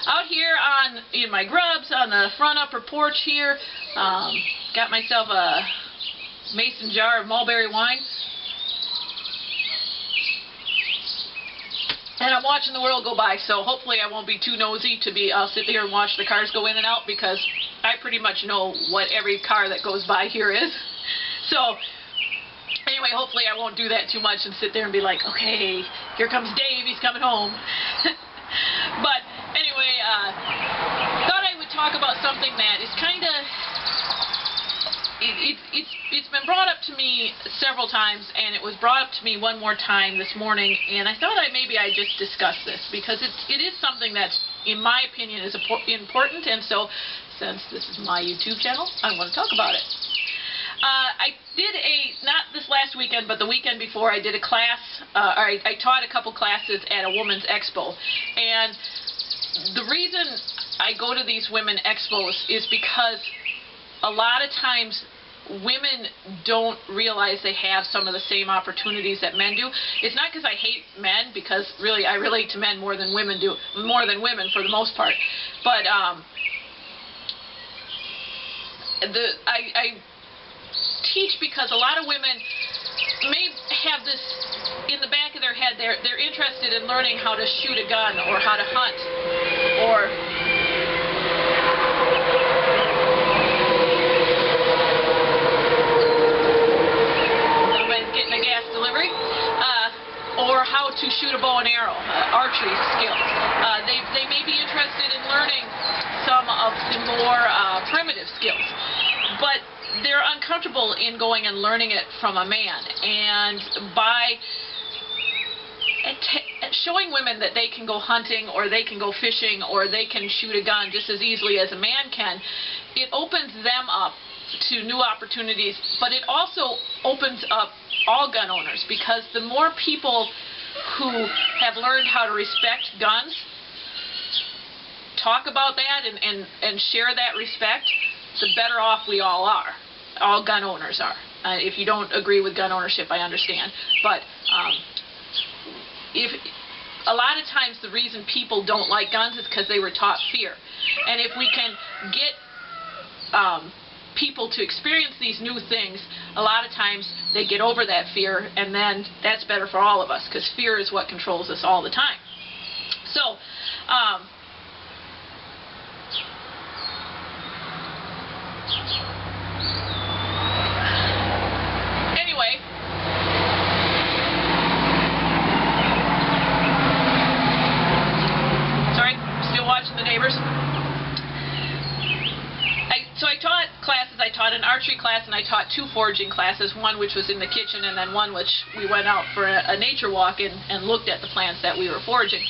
out here in my grubs on the front upper porch here. Got myself a mason jar of mulberry wine. And I'm watching the world go by, so hopefully I won't be too nosy I'll sit here and watch the cars go in and out, because I pretty much know what every car that goes by here is. So, anyway, hopefully I won't do that too much and sit there and be like, okay, here comes Dave, he's coming home. But, anyway, thought I would talk about something that is kind of, it's been brought up to me several times, and it was brought up to me one more time this morning, and I thought maybe I'd just discuss this, because it is something that, in my opinion, is important, and so, since this is my YouTube channel, I want to talk about it. I did not this last weekend, but the weekend before, I did a class, I taught a couple classes at a women's expo, and the reason I go to these women expos is because a lot of times women don't realize they have some of the same opportunities that men do. It's not because I hate men, because really I relate to men more than women do, more than women for the most part. But I teach because a lot of women may have this in the back of their head. They're interested in learning how to shoot a gun, or how to hunt, or how to shoot a bow and arrow, archery skills. They may be interested in learning some of the more primitive skills, but they're uncomfortable in going and learning it from a man. And by showing women that they can go hunting, or they can go fishing, or they can shoot a gun just as easily as a man can, it opens them up to new opportunities, but it also opens up all gun owners, because the more people who have learned how to respect guns talk about that and share that respect, the better off we all are. All gun owners are. If you don't agree with gun ownership, I understand. But if a lot of times the reason people don't like guns is because they were taught fear. And if we can get people to experience these new things, a lot of times they get over that fear, and then that's better for all of us, because fear is what controls us all the time. So, anyway, sorry, still watching the neighbors. So I taught classes. I taught an archery class, and I taught 2 foraging classes, one which was in the kitchen, and then one which we went out for a nature walk and looked at the plants that we were foraging.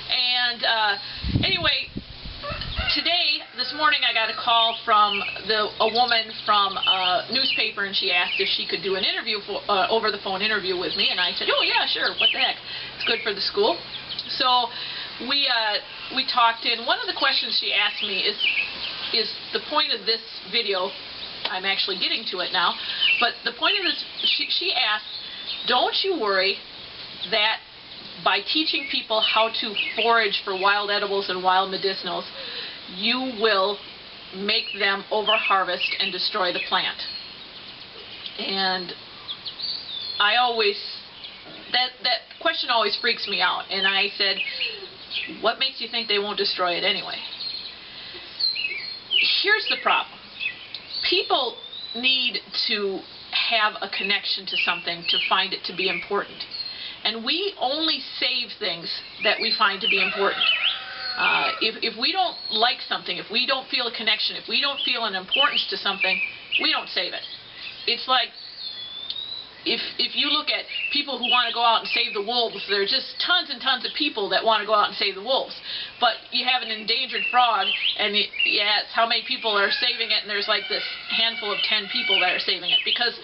And anyway, this morning I got a call from a woman from a newspaper, and she asked if she could do an interview, over the phone interview with me, and I said, oh yeah, sure, what the heck, it's good for the school. So we talked, and one of the questions she asked me is the point of this video. I'm actually getting to it now, but the point of this, she asked, don't you worry that by teaching people how to forage for wild edibles and wild medicinals, you will make them over-harvest and destroy the plant? And I always, that question always freaks me out, and I said, what makes you think they won't destroy it anyway? Here's the problem. People need to have a connection to something to find it to be important. And we only save things that we find to be important. If we don't like something, if we don't feel a connection, if we don't feel an importance to something, we don't save it. It's like, if you look at people who want to go out and save the wolves, there are just tons and tons of people that want to go out and save the wolves. But you have an endangered frog, and yeah, it's how many people are saving it, and there's like this handful of 10 people that are saving it. Because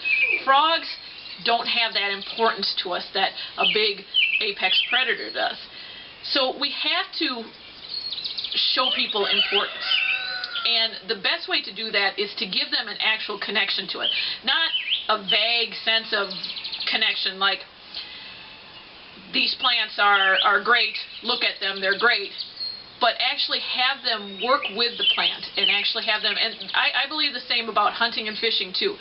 frogs don't have that importance to us that a big apex predator does. So we have to show people importance. And the best way to do that is to give them an actual connection to it. Not a vague sense of connection, like, these plants are great, look at them, they're great. but actually have them work with the plant and actually have them, and I believe the same about hunting and fishing too,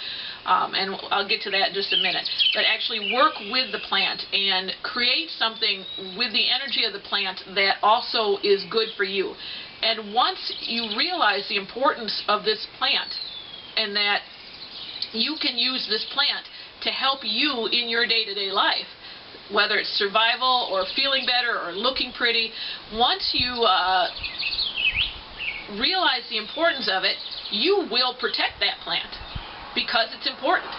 and I'll get to that in just a minute, but actually work with the plant and create something with the energy of the plant that also is good for you. And once you realize the importance of this plant and that you can use this plant to help you in your day-to-day life, whether it's survival or feeling better or looking pretty, once you realize the importance of it, you will protect that plant because it's important.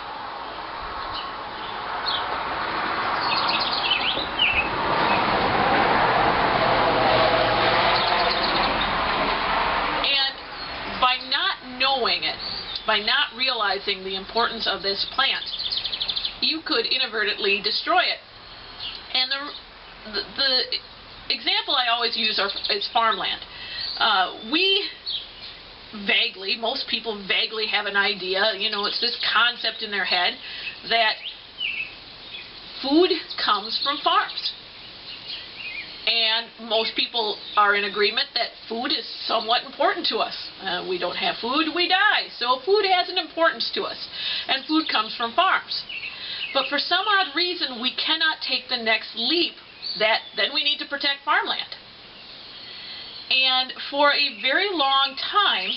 And by not knowing it, by not realizing the importance of this plant, you could inadvertently destroy it. And the example I always use is farmland. Most people vaguely have an idea, it's this concept in their head that food comes from farms. And most people are in agreement that food is somewhat important to us. We don't have food, we die. So food has an importance to us. And food comes from farms. But for some odd reason, we cannot take the next leap that then we need to protect farmland. And for a very long time,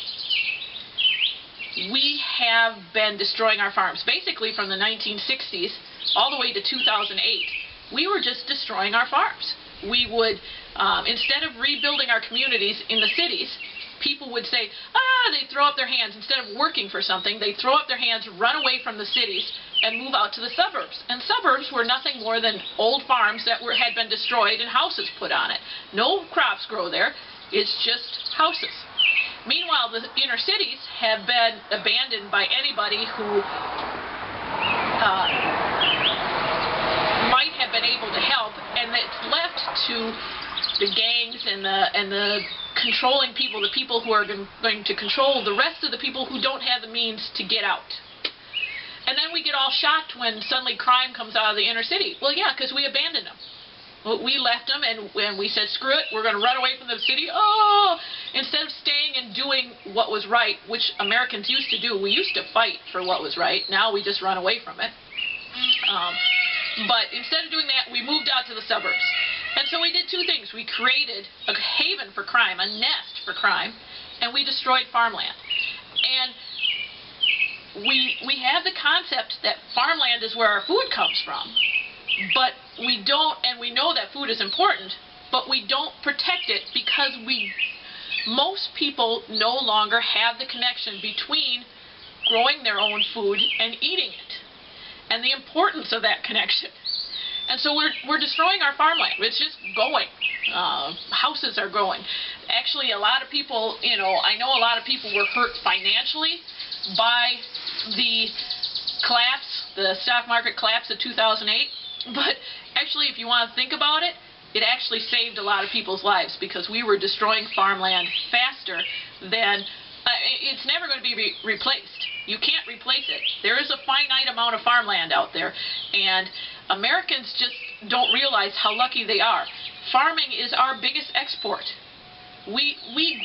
we have been destroying our farms. Basically from the 1960s all the way to 2008, we were just destroying our farms. We would, instead of rebuilding our communities in the cities, people would say, they'd throw up their hands. Instead of working for something, they'd throw up their hands, run away from the cities, and move out to the suburbs. And suburbs were nothing more than old farms that had been destroyed and houses put on it. No crops grow there. It's just houses. Meanwhile, the inner cities have been abandoned by anybody who might have been able to help, and it's left to the gangs and the controlling people, the people who are going to control the rest of the people who don't have the means to get out. And then we get all shocked when suddenly crime comes out of the inner city. Well, yeah, because we abandoned them. We left them and we said, screw it, we're going to run away from the city. Instead of staying and doing what was right, which Americans used to do. We used to fight for what was right. Now we just run away from it. But instead of doing that, we moved out to the suburbs. And so we did two things. We created a haven for crime, a nest for crime, and we destroyed farmland. And we have the concept that farmland is where our food comes from, but we don't, and we know that food is important, but we don't protect it because most people no longer have the connection between growing their own food and eating it, and the importance of that connection. And so we're destroying our farmland. It's just going. Houses are going. Actually, a lot of people, I know a lot of people were hurt financially by the collapse, the stock market collapse of 2008. But actually, if you want to think about it, it actually saved a lot of people's lives because we were destroying farmland faster than... it's never going to be replaced. You can't replace it. There is a finite amount of farmland out there, and Americans just don't realize how lucky they are. Farming is our biggest export. We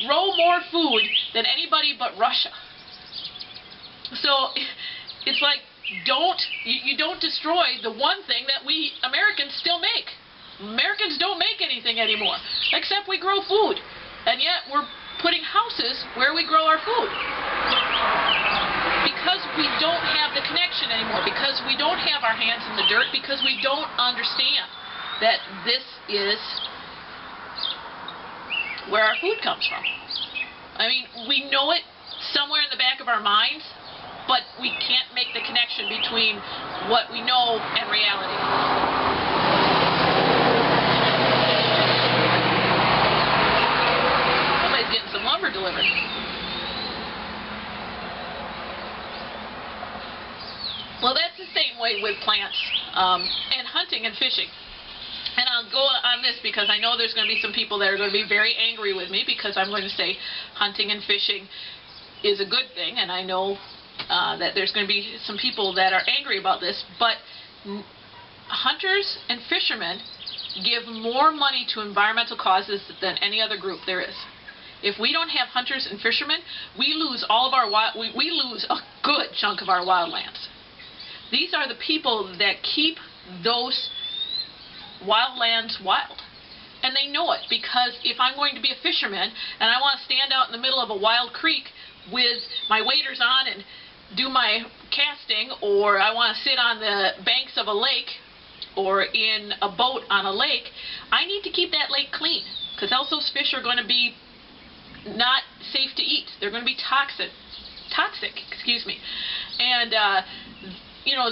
grow more food than anybody but Russia. So it's like, you don't destroy the one thing that we Americans still make. Americans don't make anything anymore, except we grow food, and yet we're putting houses where we grow our food. Because we don't have the connection anymore, because we don't have our hands in the dirt, because we don't understand that this is where our food comes from. I mean, we know it somewhere in the back of our minds, but we can't make the connection between what we know and reality. Somebody's getting some lumber delivered. Well, that's the same way with plants and hunting and fishing. And I'll go on this because I know there's going to be some people that are going to be very angry with me because I'm going to say hunting and fishing is a good thing, and I know that there's going to be some people that are angry about this, but hunters and fishermen give more money to environmental causes than any other group there is. If we don't have hunters and fishermen, we lose all of our we lose a good chunk of our wildlands. These are the people that keep those wildlands wild. And they know it, because if I'm going to be a fisherman and I want to stand out in the middle of a wild creek with my waders on and do my casting, or I want to sit on the banks of a lake or in a boat on a lake, I need to keep that lake clean, because else those fish are going to be not safe to eat. They're going to be toxic, and you know,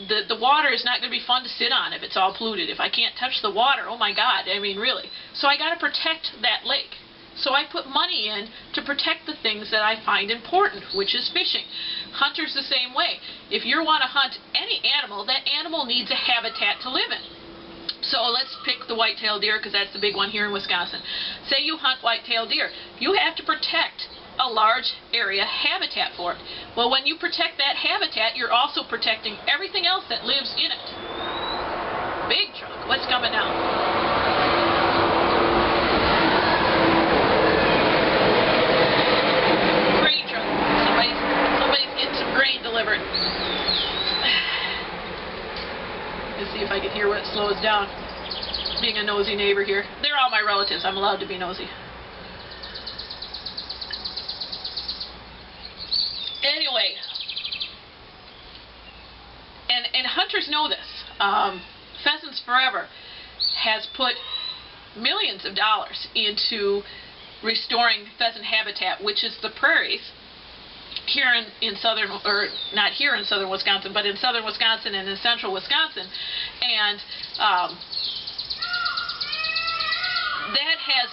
the water is not going to be fun to sit on if it's all polluted. If I can't touch the water, oh my God, I mean really. So I got to protect that lake. So I put money in to protect the things that I find important, which is fishing. Hunters the same way. If you want to hunt any animal, that animal needs a habitat to live in. So let's pick the white-tailed deer, because that's the big one here in Wisconsin. Say you hunt white-tailed deer. You have to protect a large area habitat for it. Well, when you protect that habitat, you're also protecting everything else that lives in it. Big truck. What's coming now? Grain delivered. Let's see if I can hear what slows down. Being a nosy neighbor here. They're all my relatives. I'm allowed to be nosy. Anyway, and hunters know this. Pheasants Forever has put millions of dollars into restoring pheasant habitat, which is the prairies here in southern, or not here in southern Wisconsin, but in southern Wisconsin and in central Wisconsin. And that has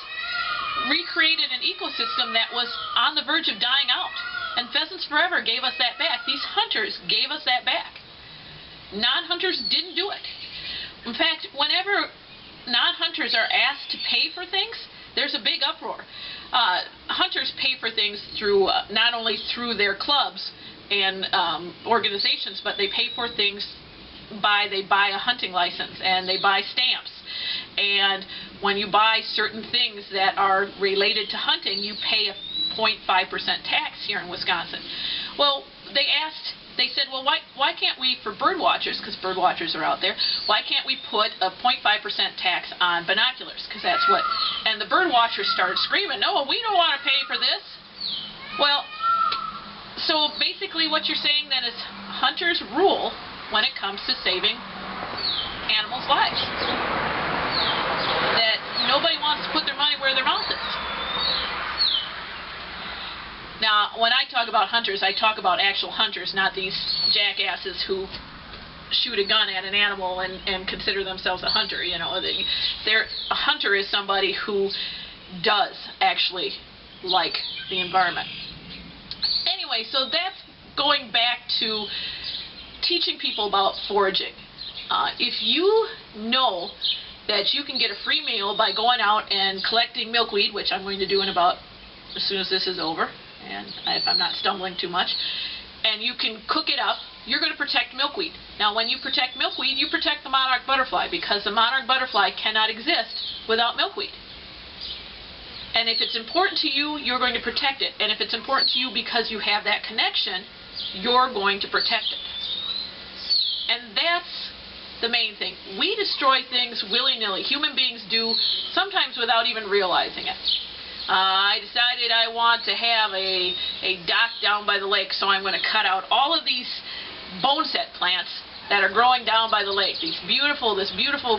recreated an ecosystem that was on the verge of dying out. And Pheasants Forever gave us that back. These hunters gave us that back. Non-hunters didn't do it. In fact, whenever non-hunters are asked to pay for things, there's a big uproar. Hunters pay for things through not only through their clubs and organizations, but they pay for things they buy a hunting license and they buy stamps. And when you buy certain things that are related to hunting, you pay a 0.5% tax here in Wisconsin. Well, they said, well, why can't we, for bird watchers, because bird watchers are out there, why can't we put a 0.5% tax on binoculars? Because that's what, and the bird watchers started screaming, no, we don't want to pay for this. Well, so basically what you're saying then is hunters rule when it comes to saving animals' lives. That nobody wants to put their money where their mouth is. Now, when I talk about hunters, I talk about actual hunters, not these jackasses who shoot a gun at an animal and consider themselves a hunter. You know, a hunter is somebody who does actually like the environment. Anyway, so that's going back to teaching people about foraging. If you know that you can get a free meal by going out and collecting milkweed, which I'm going to do in about as soon as this is over, and if I'm not stumbling too much, and you can cook it up, you're going to protect milkweed. Now, when you protect milkweed, you protect the monarch butterfly, because the monarch butterfly cannot exist without milkweed. And if it's important to you, you're going to protect it. And if it's important to you because you have that connection, you're going to protect it. And that's the main thing. We destroy things willy-nilly. Human beings do, sometimes without even realizing it. I decided I want to have a dock down by the lake, so I'm going to cut out all of these boneset plants that are growing down by the lake. This beautiful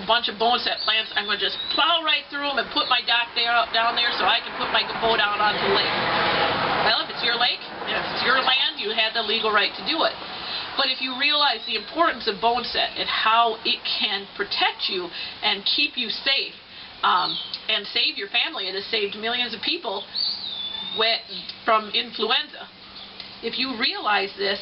bunch of boneset plants. I'm going to just plow right through them and put my dock down there so I can put my boat out onto the lake. Well, if it's your lake, and if it's your land, you have the legal right to do it. But if you realize the importance of boneset and how it can protect you and keep you safe, and save your family, it has saved millions of people from influenza. If you realize this,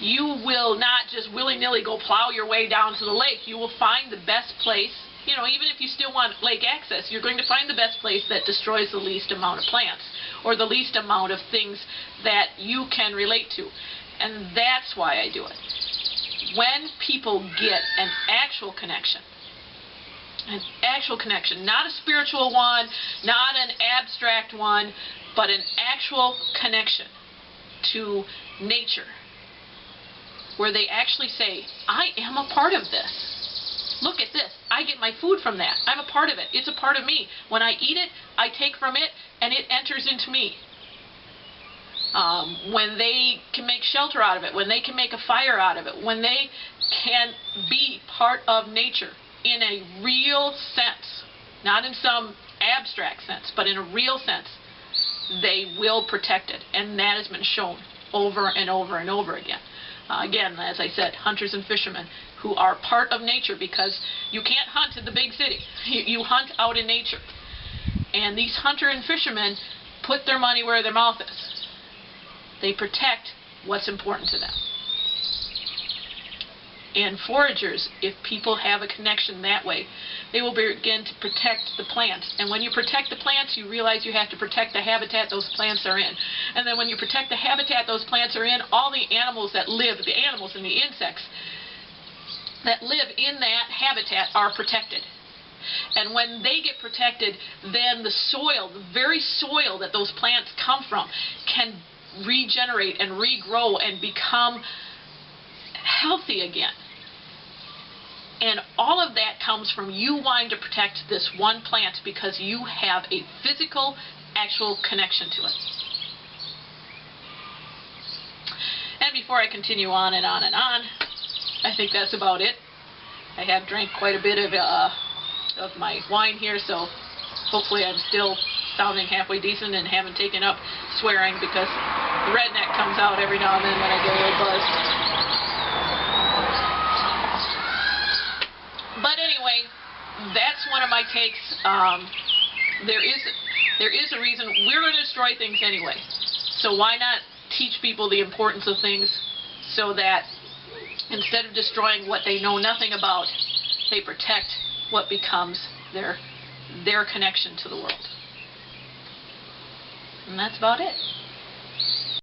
you will not just willy-nilly go plow your way down to the lake. You will find the best place. You know, even if you still want lake access, you're going to find the best place that destroys the least amount of plants, or the least amount of things that you can relate to. And that's why I do it. When people get an actual connection An actual connection, not a spiritual one, not an abstract one, but an actual connection to nature, where they actually say, I am a part of this. Look at this. I get my food from that. I'm a part of it. It's a part of me. When I eat it, I take from it, and it enters into me. When they can make shelter out of it, when they can make a fire out of it, when they can be part of nature in a real sense, not in some abstract sense, but in a real sense, they will protect it. And that has been shown over and over and over again. Again, as I said, hunters and fishermen who are part of nature, because you can't hunt in the big city. You hunt out in nature. And these hunter and fishermen put their money where their mouth is. They protect what's important to them. And foragers, if people have a connection that way, they will begin to protect the plants. And when you protect the plants, you realize you have to protect the habitat those plants are in. And then when you protect the habitat those plants are in, all the animals that live, the animals and the insects that live in that habitat are protected. And when they get protected, then the soil, the very soil that those plants come from, can regenerate and regrow and become healthy again. And all of that comes from you wanting to protect this one plant because you have a physical, actual connection to it. And before I continue on and on and on, I think that's about it. I have drank quite a bit of my wine here, so hopefully I'm still sounding halfway decent and haven't taken up swearing, because the redneck comes out every now and then when I get a little buzzed. But anyway, that's one of my takes. There is a reason. We're going to destroy things anyway. So why not teach people the importance of things so that instead of destroying what they know nothing about, they protect what becomes their connection to the world. And that's about it.